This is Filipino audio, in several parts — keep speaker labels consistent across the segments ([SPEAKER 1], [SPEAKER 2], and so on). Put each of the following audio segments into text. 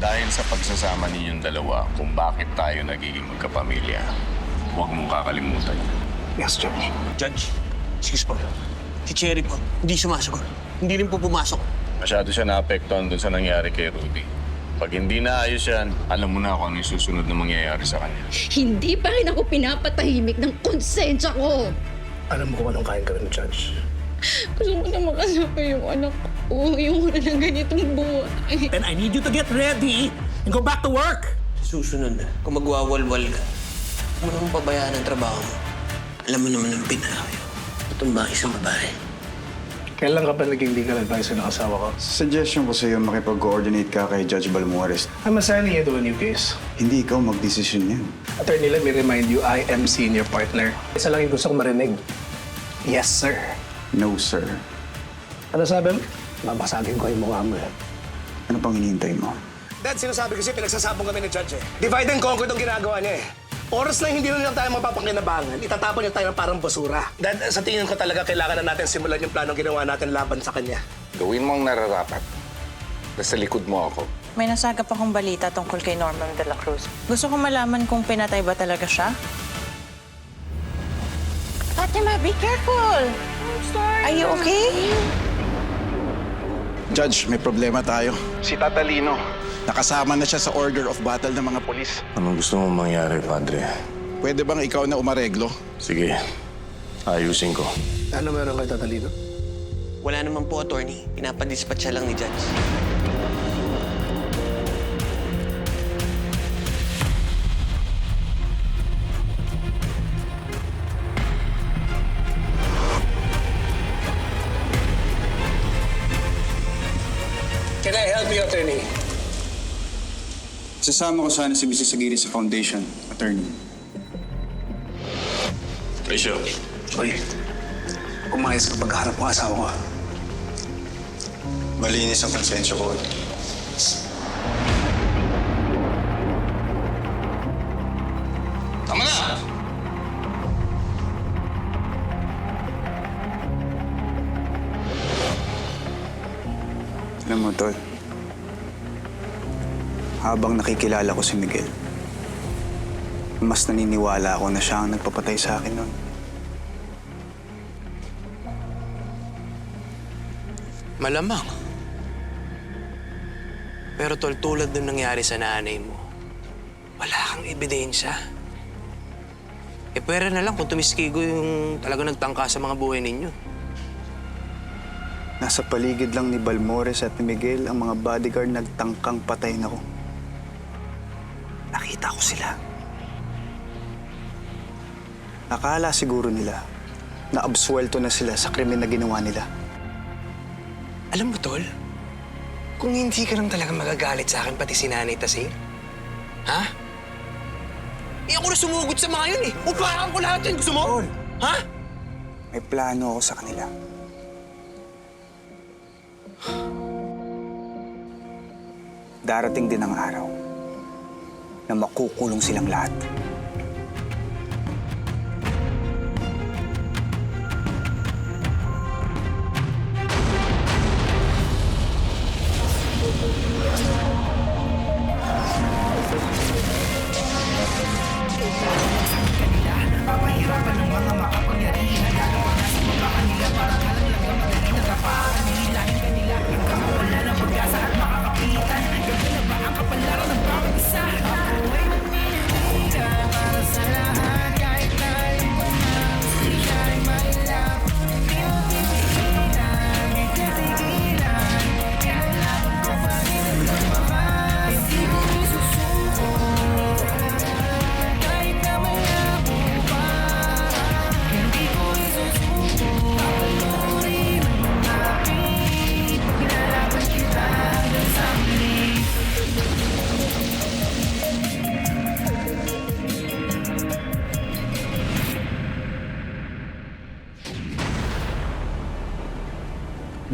[SPEAKER 1] Dahil sa pagsasama ninyong dalawa kung bakit tayo nagiging magkapamilya, huwag mong kakalimutan.
[SPEAKER 2] Yes, Judge.
[SPEAKER 3] Judge, excuse po. Si Cherry po, hindi sumasagot. Hindi rin po pumasok.
[SPEAKER 1] Masyado siya naapektuhan dun sa nangyari kay Rudy. Pag hindi naayos yan, alam mo na kung ano yung susunod na mangyayari sa kanya.
[SPEAKER 4] Hindi pa rin ako pinapatahimik ng konsensya ko.
[SPEAKER 2] Alam mo kung anong kayang gawin, Judge.
[SPEAKER 4] Gusto ko na makasama yung anak ko. Yung wala ng ganitong buhay.
[SPEAKER 2] Then I need you to get ready and go back to work!
[SPEAKER 3] Susunod na, kung magwawalwal ka, huwag mo namang pabayaan ang trabaho mo. Alam mo naman ang pinakayo. Itong ba isang babae?
[SPEAKER 2] Kailan ka pa naging legal advisor ng asawa ko?
[SPEAKER 5] Suggestion ko sa'yo makipag-coordinate ka kay Judge Balmores.
[SPEAKER 2] I'm assigning you to a new case.
[SPEAKER 5] Hindi ikaw mag-desisyon yan.
[SPEAKER 2] Attorney, let me remind you, I am senior partner. Isa lang yung gusto kong marinig. Yes, sir.
[SPEAKER 5] No, sir.
[SPEAKER 2] Ano sabi mo? Babasagin ko yung mukha mo.
[SPEAKER 5] Ano pang hinihintay mo?
[SPEAKER 6] Dad, sinasabi kasi pinagsasabong kami ni Judge eh. Divide and conquer itong ginagawa niya eh. Oras na hindi na lang tayo mapapakinabangan, itatapon niya tayo ng parang basura. Dad, sa tingin ko talaga kailangan na natin simulan yung planong ginawa natin laban sa kanya.
[SPEAKER 1] Gawin mo ang nararapat. Nasa likod mo ako.
[SPEAKER 7] May nasagap akong balita tungkol kay Norman de la Cruz. Gusto ko malaman kung pinatay ba talaga siya? Fatima, be careful! I'm sorry. Are you okay?
[SPEAKER 8] Judge, may problema tayo. Si Tatalino, nakasama na siya sa order of battle ng mga polis.
[SPEAKER 1] Anong gusto mong mangyari, Padre?
[SPEAKER 8] Pwede bang ikaw na umareglo?
[SPEAKER 1] Sige, ayusin ko.
[SPEAKER 2] Ano meron kay Tatalino?
[SPEAKER 3] Wala naman po, attorney. Pinapadispatch siya lang ni Judge.
[SPEAKER 6] Can I help you, attorney?
[SPEAKER 5] Sasama ko sana si Mrs. Aguirre sa foundation, attorney.
[SPEAKER 1] Risho,
[SPEAKER 2] Uy, umayos ka pagharap mo asawa ko.
[SPEAKER 5] Malinis ang konsensya ko.
[SPEAKER 1] tama na!
[SPEAKER 5] Alam mo, Tol, habang nakikilala ko si Miguel, mas naniniwala ako na siya ang nagpapatay sa akin noon.
[SPEAKER 3] Malamang. Pero tol, tulad nung nangyari sa nanay mo, wala kang ebidensya. Pwera na lang kung tumiskigo yung talaga nagtangka sa mga buhay ninyo.
[SPEAKER 5] Nasa paligid lang ni Balmores at ni Miguel ang mga bodyguard nagtangkang patayin ako. Nakita ko sila. Akala siguro nila na absuelto na sila sa krimen na ginawa nila.
[SPEAKER 3] Alam mo, tol, kung hindi ka lang talaga magagalit sa akin pati si Nanay Tasing, ha? Ako na sumugod sa mga yun eh. Upakan ko lahat yun. Gusto mo?
[SPEAKER 5] Tol.
[SPEAKER 3] Ha?
[SPEAKER 5] May plano ako sa kanila. Darating din ang araw na makukulong silang lahat.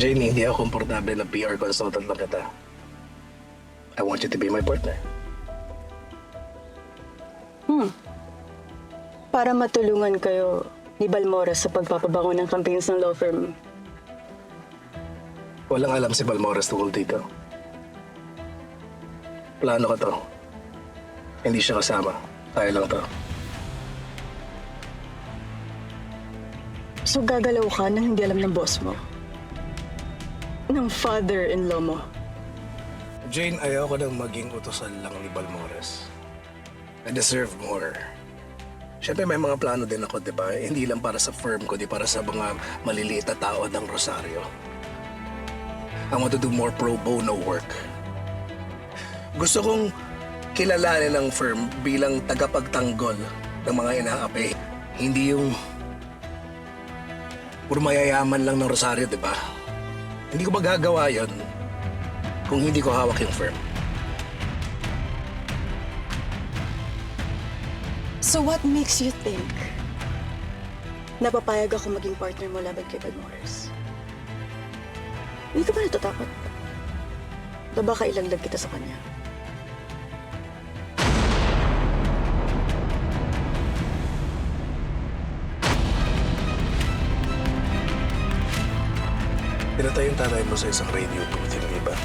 [SPEAKER 2] Jamie, hindi ako komportable na PR consultant na kita. I want you to be my partner.
[SPEAKER 9] Para matulungan kayo ni Balmores sa pagpapabango ng campaigns ng law firm.
[SPEAKER 2] Walang alam si Balmores tungkol dito. Plano ko to. Hindi siya kasama. Tayo lang to.
[SPEAKER 9] So gagalaw ka nang hindi alam ng boss mo? Ng father-in-law mo?
[SPEAKER 2] Jane, ayaw ko nang maging utosan lang ni Balmores. I deserve more. Siyempre may mga plano din ako, di ba? Hindi lang para sa firm ko, di para sa mga maliliit na tao ng Rosario. I want to do more pro bono work. Gusto kong kilalanin ng firm bilang tagapagtanggol ng mga inaapi. Hindi yung puro mayayaman lang ng Rosario, di ba? Hindi ko magagawa yon kung hindi ko hawak yung firm.
[SPEAKER 9] So what makes you think napapayag ako maging partner mo laban kay Balmores? Hindi ka ba natatakot? Na baka ilaglag kita sa kanya?
[SPEAKER 2] Pinatay yung tatay mo sa isang radio booth, hindi ba?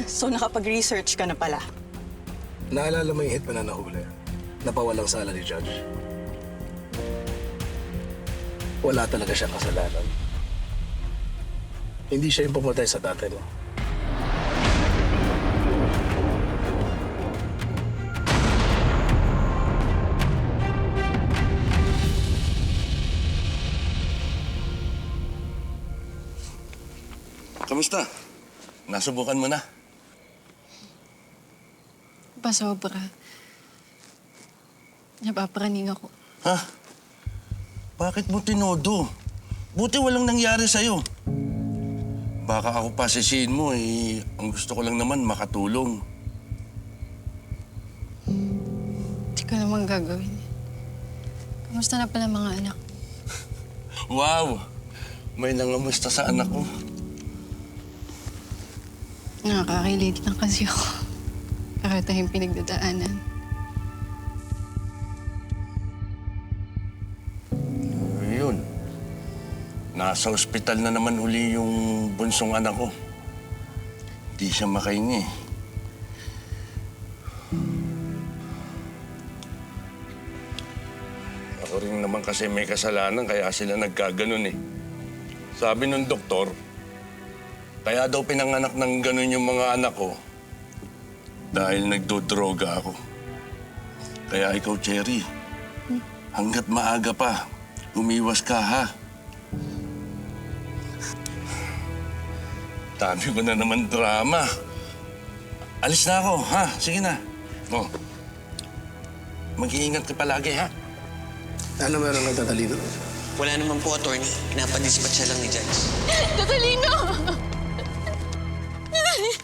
[SPEAKER 9] So nakapag-research ka na pala?
[SPEAKER 2] Naalala mo yung hitman na nahuli? Napawalang sala ni Judge. Wala talaga siyang kasalanan. Hindi siya yung pumatay sa tatay mo.
[SPEAKER 10] Kamusta? Nasubukan mo na?
[SPEAKER 4] Pasobra. Napaparaning ako.
[SPEAKER 10] Ha? Bakit mo tinodo? Buti walang nangyari sa'yo. Baka ako pasisiin mo eh. Ang gusto ko lang naman makatulong.
[SPEAKER 4] Hindi ko naman gagawin. Kamusta na pala mga anak?
[SPEAKER 10] Wow! May nangamusta sa anak ko.
[SPEAKER 4] Nakaka-relate lang kasi ako. Para tayong pinagdadaanan.
[SPEAKER 10] Yun. Nasa ospital na naman uli yung bunsong anak ko. Di siya makahingi. Ako rin naman kasi may kasalanan kaya sila nagkaganon eh. Sabi nung doktor, kaya daw pinanganak ng ganun yung mga anak ko dahil nagdodroga ako. Kaya ikaw, Cherry, hanggat maaga pa, umiwas ka ha. Dami ko na naman drama. Alis na ako, ha? Sige na. Oh. Mag-iingat ka palagi, ha?
[SPEAKER 2] Ano meron ng tatalino?
[SPEAKER 3] Wala naman po, attorney. Pinapadispatch siya lang ni Judge.
[SPEAKER 4] Tatalino!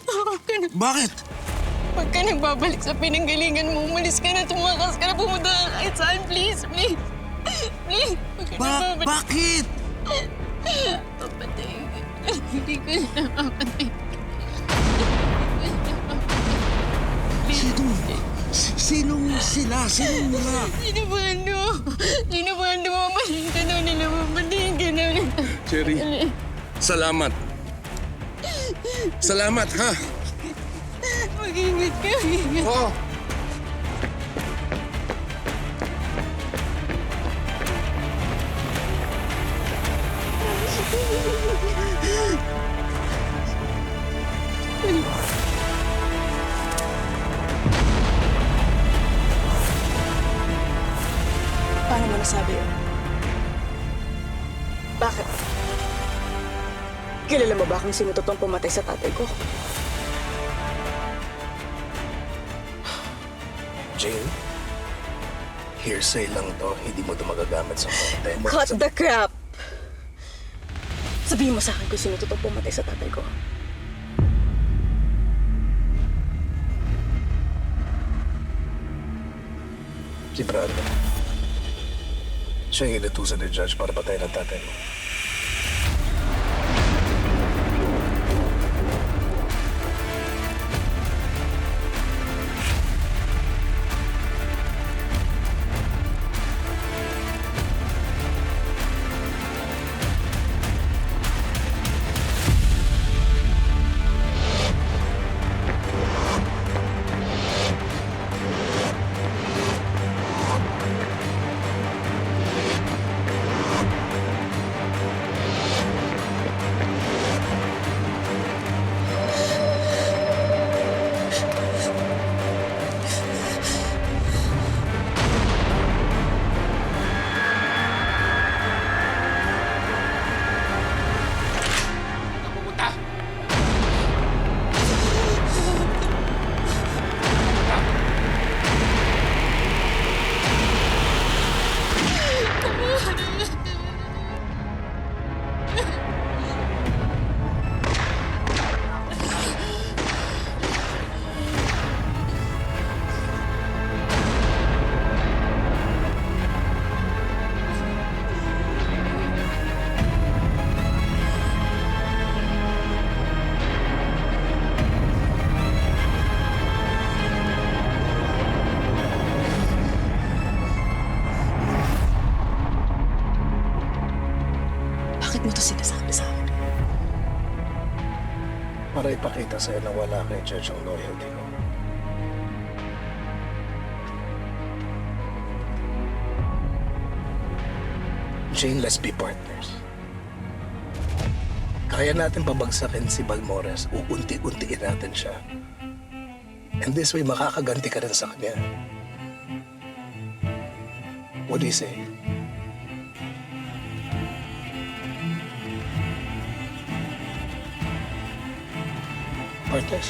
[SPEAKER 4] Huwag ka na.
[SPEAKER 10] Bakit?
[SPEAKER 4] Huwag ka nang babalik sa pinanggalingan mo. Umalis ka na, tumakas ka na, pumunta ka kahit saan. Please, please. Please, huwag ka na babalik.
[SPEAKER 10] Bakit?
[SPEAKER 4] Papatay ka. Hindi ko na papatay.
[SPEAKER 10] Sinong sila? Sinong mga?
[SPEAKER 4] Sino ba ano? Sino ba ano? Mamaling ka daw nila. Mamaling ka daw nila.
[SPEAKER 10] Cherry, salamat. Salamat, ha?
[SPEAKER 4] Mag-ingat ka, mag-ingat.
[SPEAKER 10] Oo.
[SPEAKER 9] Paano mo nasabi yun? Bakit? Kilala mo ba kung sino totoong pumatay sa tatay ko?
[SPEAKER 2] Jane, hearsay lang to. Hindi mo ito magagamit sa konti.
[SPEAKER 9] Cut the crap! Sabihin mo sa akin kung sino totoong pumatay sa tatay ko.
[SPEAKER 2] Si Brando. Siya yung inutusan ni Judge para patayin ang tatay mo.
[SPEAKER 9] mo to sinasabi sa akin?
[SPEAKER 2] Para ipakita sa'yo na wala kay Judge ang loyalty ko. Jane, let's be partners. Kaya natin pabagsakin si Balmores, uunti-untiin natin siya. And this way, makakaganti ka rin sa kanya. What do you say? Partners?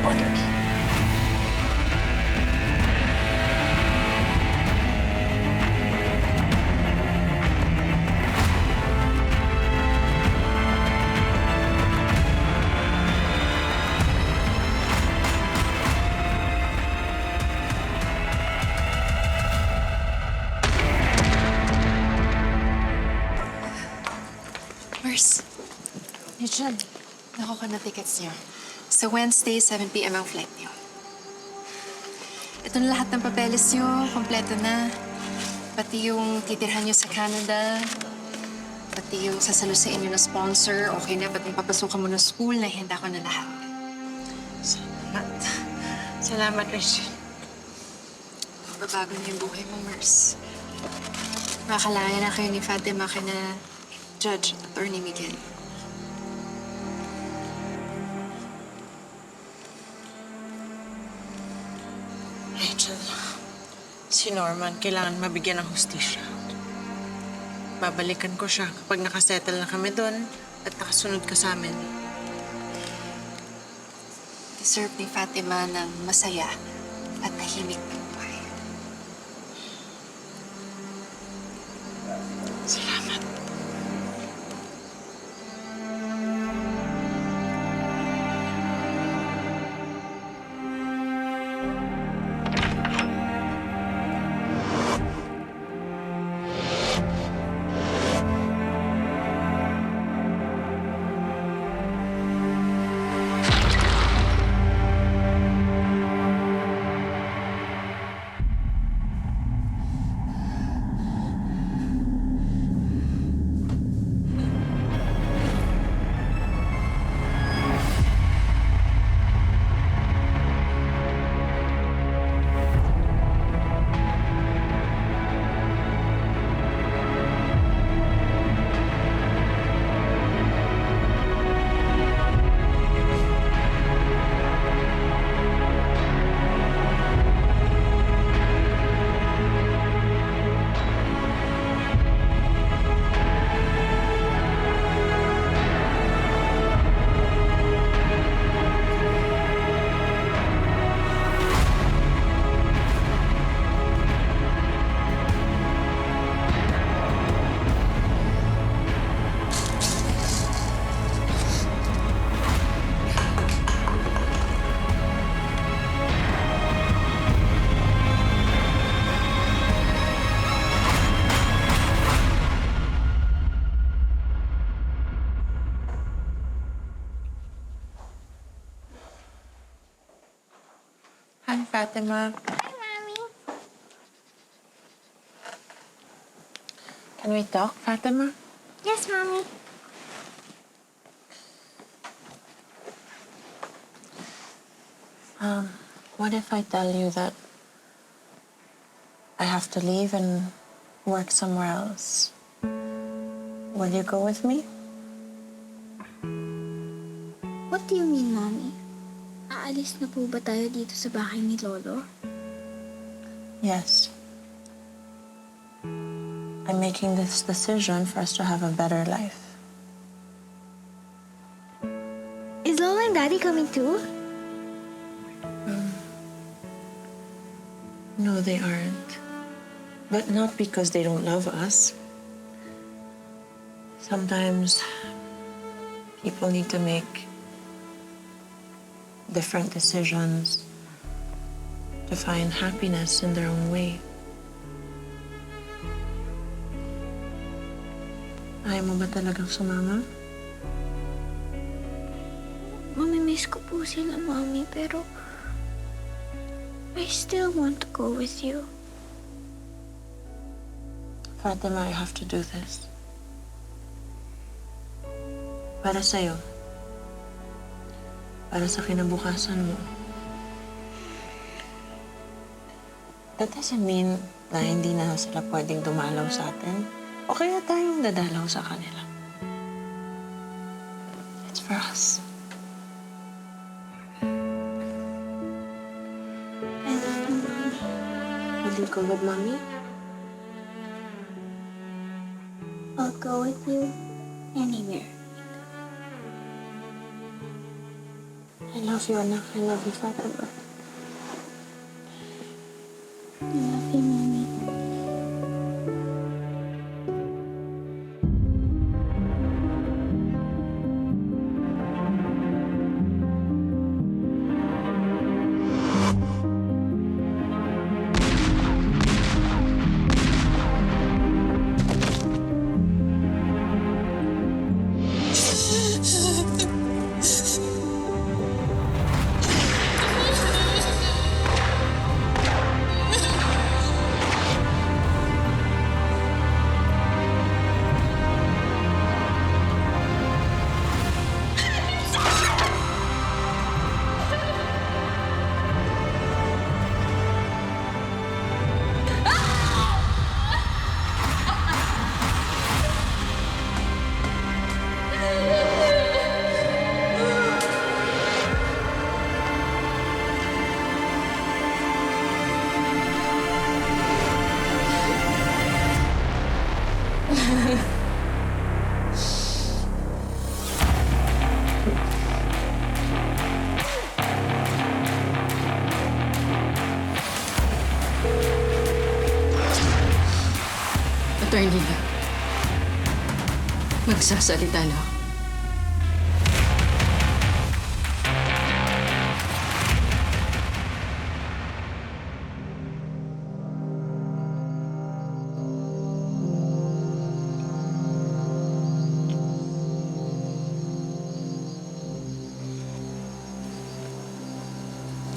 [SPEAKER 2] Partners.
[SPEAKER 4] Mars, Eugene, nakuha ko na tickets niyo. Sa Wednesday, 7 p.m. ang flight niyo. Ito na lahat ng papeles niyo, kompleto na. Pati yung titirhan niyo sa Canada, pati yung sasalusain niyo na sponsor, okay na, pati yung papasukan mo na school, nahihanda ko na lahat.
[SPEAKER 7] Salamat. Salamat, Rachel.
[SPEAKER 4] Babago na yung buhay mo, Mars. Makakalaya na kayo ni Fatima kina Judge Attorney Miguel.
[SPEAKER 7] Rachel, si Norman kailangan mabigyan ng hustisya. Babalikan ko siya kapag nakasettle na kami doon at nakasunod ka sa amin.
[SPEAKER 4] Deserve ni Fatima ng masaya at tahimik na buhay.
[SPEAKER 7] Salamat. Hi, Fatima.
[SPEAKER 4] Hi, Mommy.
[SPEAKER 7] Can we talk, Fatima?
[SPEAKER 4] Yes, Mommy.
[SPEAKER 7] What if I tell you that I have to leave and work somewhere else? Will you go with me?
[SPEAKER 11] What do you mean, Mommy? Aalis na po ba tayo dito sa bahay ni Lolo?
[SPEAKER 7] Yes. I'm making this decision for us to have a better life.
[SPEAKER 11] Is Lolo and Daddy coming too?
[SPEAKER 7] No, they aren't. But not because they don't love us. Sometimes people need to make different decisions to find happiness in their own way. Ayaw mo ba talagang sumama?
[SPEAKER 11] Mamimiss ko po sila, Mommy, pero I still want to go with you.
[SPEAKER 7] Fatima, I have to do this. Para sa'yo. Para sa kinabukasan mo. That doesn't mean na hindi na sila pwedeng dumalaw sa atin. O kaya tayong dadalaw sa kanila. It's for us.
[SPEAKER 11] I love you, Mommy.
[SPEAKER 7] Will you go with Mommy?
[SPEAKER 11] I'll go with you anywhere.
[SPEAKER 7] I love you, anak. I love you, Fatima.
[SPEAKER 11] I love you, Mommy.
[SPEAKER 12] Attorney na. Magsasalita na ako.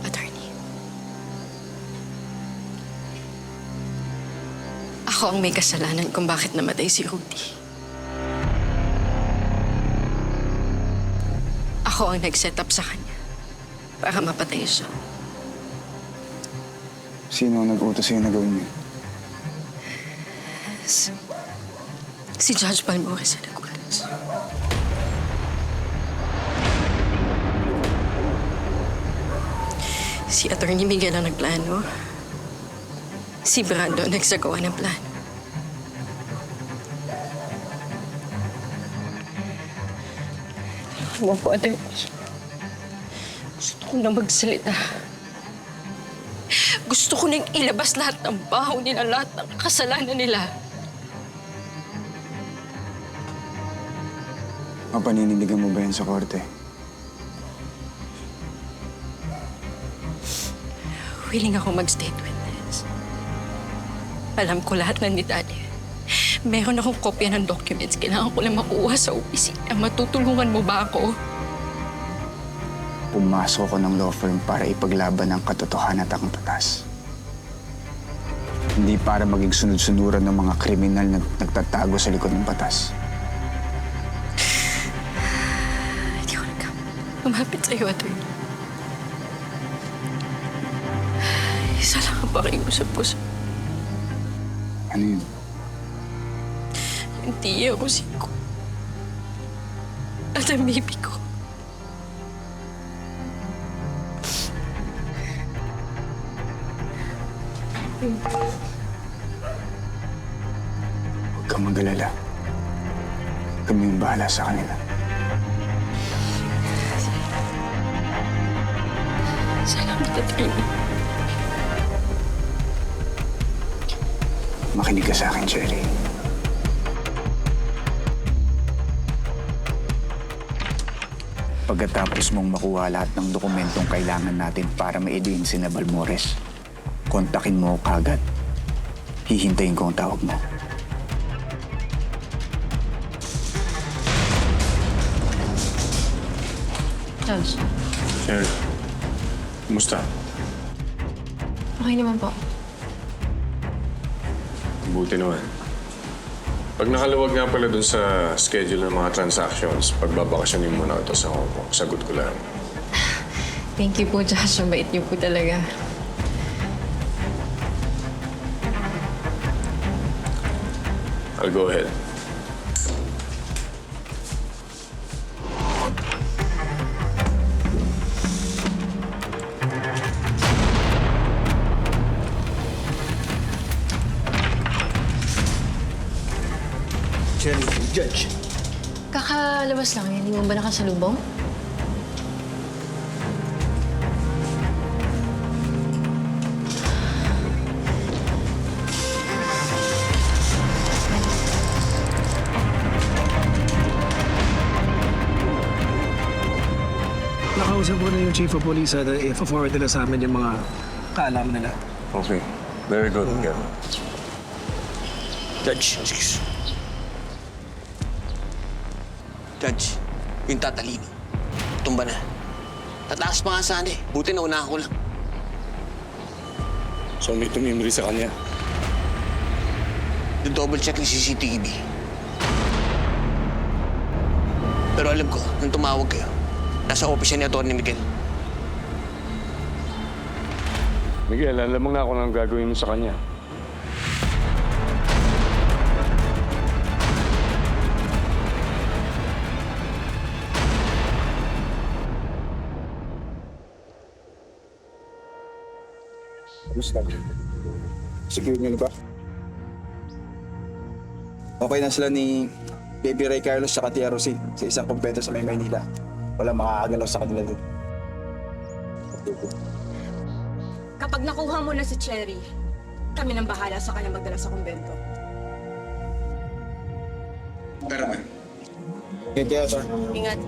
[SPEAKER 12] Attorney. Ako ang may kasalanan kung bakit namatay si Rudy. Ako ang nag-set up sa kanya para mapatay siya.
[SPEAKER 5] Sino ang nag-utos sa'yo na gawin yun?
[SPEAKER 12] Si Judge Balmores ang nag-utos. Si Attorney Miguel ang nagplano. Si Brando ang nagsagawa ng plano. Mo po, Attorney. Gusto ko na magsalita. Gusto ko nang ilabas lahat ng baho nila, lahat ng kasalanan nila.
[SPEAKER 5] Mapaninindigan mo ba yan sa korte?
[SPEAKER 12] Willing ako mag-state witness. Alam ko lahat ng detalye. Meron akong kopya ng documents. Kailangan ko lang makuha sa opisina. Matutulungan mo ba ako?
[SPEAKER 5] Pumasok ko ng law firm para ipaglaban ang katotohanan at ang batas. Hindi para maging sunod-sunuran ng mga kriminal na nagtatago sa likod ng batas.
[SPEAKER 12] Hindi ko lang lumapit sa'yo, Attorney. Isa lang ang pakiusap ko sa...
[SPEAKER 5] Ano yun?
[SPEAKER 12] Hindi ako siko. At ang bibi ko.
[SPEAKER 5] Huwag kang mag-alala. Kami yung bahala sa kanila.
[SPEAKER 12] Salamat, Attorney.
[SPEAKER 5] Makinig ka sa akin, Cherry. Pagkatapos mong makuha lahat ng dokumentong kailangan natin para ma-edwin si Balmores, kontakin mo ako kagad. Hihintayin ko ang tawag mo.
[SPEAKER 12] Judge,
[SPEAKER 1] Sherry, kumusta?
[SPEAKER 12] okay naman po.
[SPEAKER 1] Buti naman. Pag nakaluwag nga pala dun sa schedule ng mga transactions, pagbabakasyonin muna ito sa Hong Kong. Sagot ko lang.
[SPEAKER 12] Thank you po, Josh. Ang bait niyo po talaga.
[SPEAKER 1] I'll go ahead.
[SPEAKER 2] Cherry, Judge.
[SPEAKER 12] Kakalabas lang. Hindi mo ba nakasalubong?
[SPEAKER 2] Nakausap ko na yung Chief of Police at i-forward nila sa amin yung mga kaalaman nila.
[SPEAKER 1] Okay. Very good, Miguel.
[SPEAKER 3] Judge, excuse. Judge, yung tatalino. Tumba na. Tataas pa nga sana eh. Buti na una ko lang.
[SPEAKER 10] So may tumimri sa kanya.
[SPEAKER 3] Double check yung CCTV. Pero alam ko, nung tumawag kayo, nasa office ni Atty. Miguel.
[SPEAKER 1] Miguel, alam mo na kung anong gagawin mo sa kanya.
[SPEAKER 5] Kamusta? Secure niyo na ba? Okay na sila ni Baby Ray Carlos at Tia Rosie sa isang kumpleto sa May Maynila. Walang makakagalaw sa kanila doon.
[SPEAKER 13] Kapag nakuha mo na si Cherry, kami nang bahala sa kanya magdala sa kumbento.
[SPEAKER 5] Pero man. Kaya sir.
[SPEAKER 13] Ingat.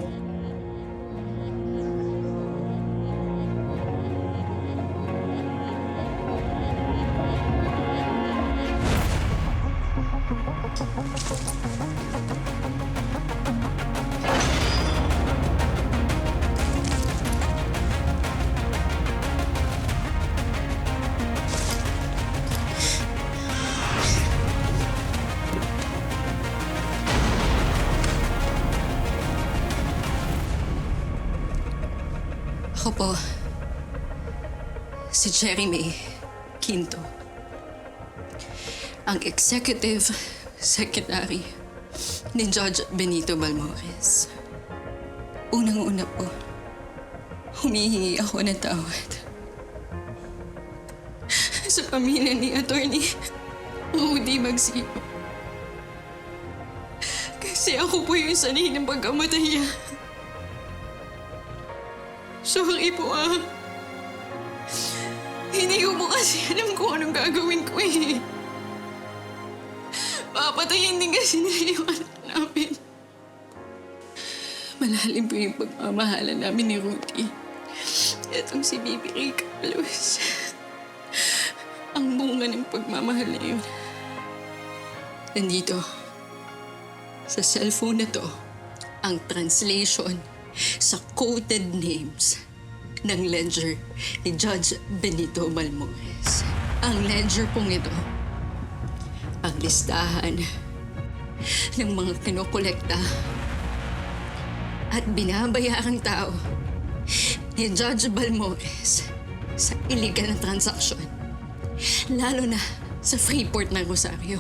[SPEAKER 12] Ako po, si Cherry May Quinto. Ang Executive Secretary ni Judge Benito Balmores. Unang-una po, humihingi ako ng tawad sa pamilya ni Atty. Rudy Magsipo. Kasi ako po yung sanay ng pagkamatay niya. Sorry po Hindi ko po kasi alam kung anong gagawin ko eh. Papatayin din kasi nila yung anak namin. Malalim po yung pagmamahalan namin ni Rudy. Itong si Baby Ray Carlos. Ang bunga ng pagmamahal na yun. Nandito, sa cellphone na to, ang translation sa coded names ng ledger ni Judge Benito Balmores. Ang ledger pong ito, ang listahan ng mga kinokolekta at binabayarang tao ni Judge Balmores sa illegal na transaksyon, lalo na sa Freeport ng Rosario.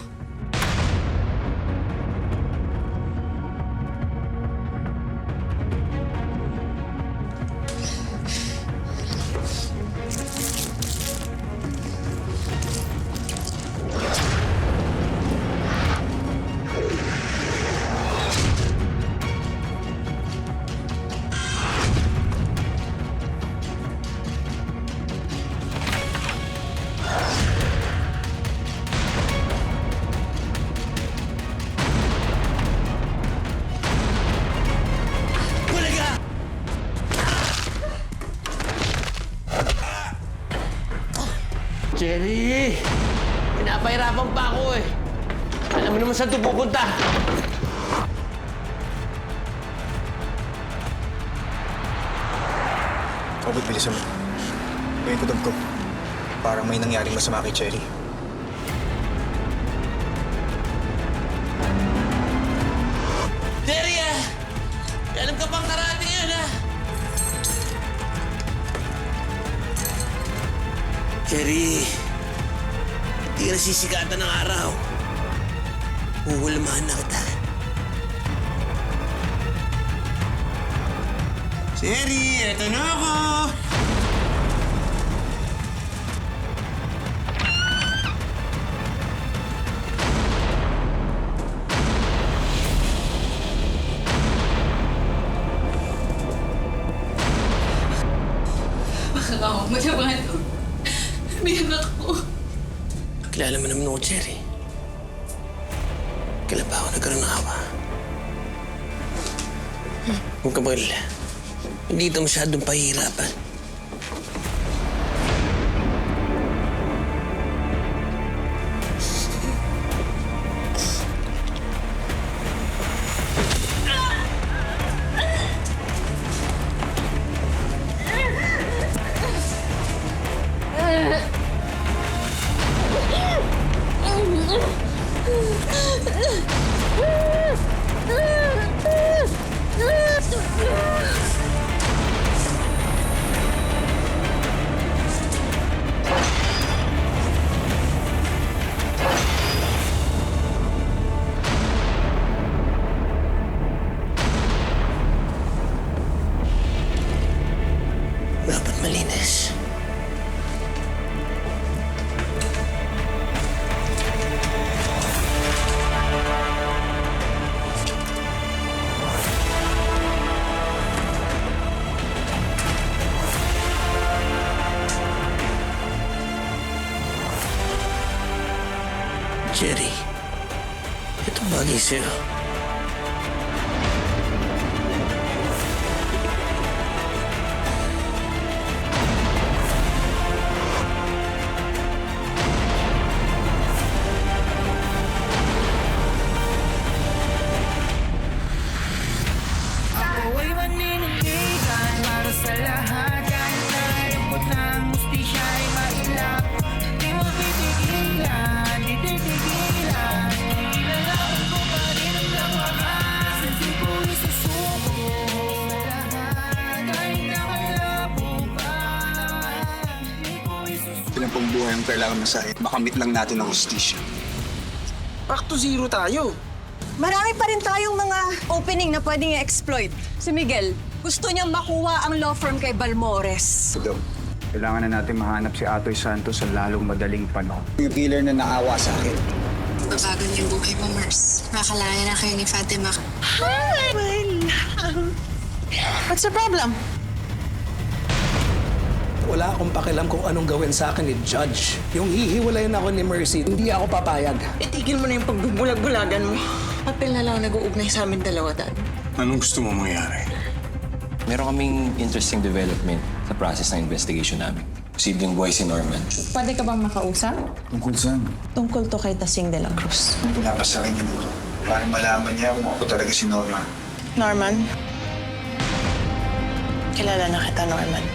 [SPEAKER 3] Cherry! Pinapahirapan pa ako eh. Alam mo naman saan ito pupunta.
[SPEAKER 5] Obot, bilisan mo. Gawin ko ko. Parang may nangyaring masama kay Cherry.
[SPEAKER 3] Cherry, ah! Alam ka pang karating yun, ah! Cherry, di ka nasisikatan ng araw. Uwalmahan na kita. Cherry, eto na ako!
[SPEAKER 12] Baka ako malamado. May anak ko.
[SPEAKER 3] Kilala mo naman ako, Cherry. Kailan ba ako nagkaroon ng awa? Huwag ka magalala. Hindi ito masyadong pahihirapan. Dapat malinis. Cherry, ito bagay sa'yo.
[SPEAKER 5] Ilan pong buhay ang kailangan masahit. Makamit lang natin ang hustisya.
[SPEAKER 3] Back to zero tayo.
[SPEAKER 9] Marami pa rin tayong mga opening na pwedeng i-exploit. Si Miguel, gusto niya makuha ang law firm kay Balmores.
[SPEAKER 5] Dok, kailangan na natin mahanap si Atoy Santos sa lalong madaling panahon. Yung killer na naawa sa akin.
[SPEAKER 4] Mabago niyo yung buhay mo, Mars. Makalaya na kayo ni Fatima.
[SPEAKER 9] Hi, my love. What's the problem?
[SPEAKER 2] Wala akong pakialam kung anong gawin sa akin ni Judge. Yung hihiwalayin ako ni Mercy, hindi ako papayag.
[SPEAKER 7] Itigil mo na yung pagbubulag-bulagan mo. Papel na lang nag-uugnay sa amin dalawa, Dad.
[SPEAKER 1] Anong gusto mo mangyari?
[SPEAKER 14] Meron kaming interesting development sa process ng investigation namin. Posibleng buhay si Norman.
[SPEAKER 7] Pwede ka bang makausap?
[SPEAKER 5] Tungkol saan?
[SPEAKER 7] Tungkol to kay Tasing de la Cruz.
[SPEAKER 5] Wala pa sa akin yun. Parang malaman niya kung ako talaga si Norman.
[SPEAKER 7] Norman? Kilala na kita, Norman.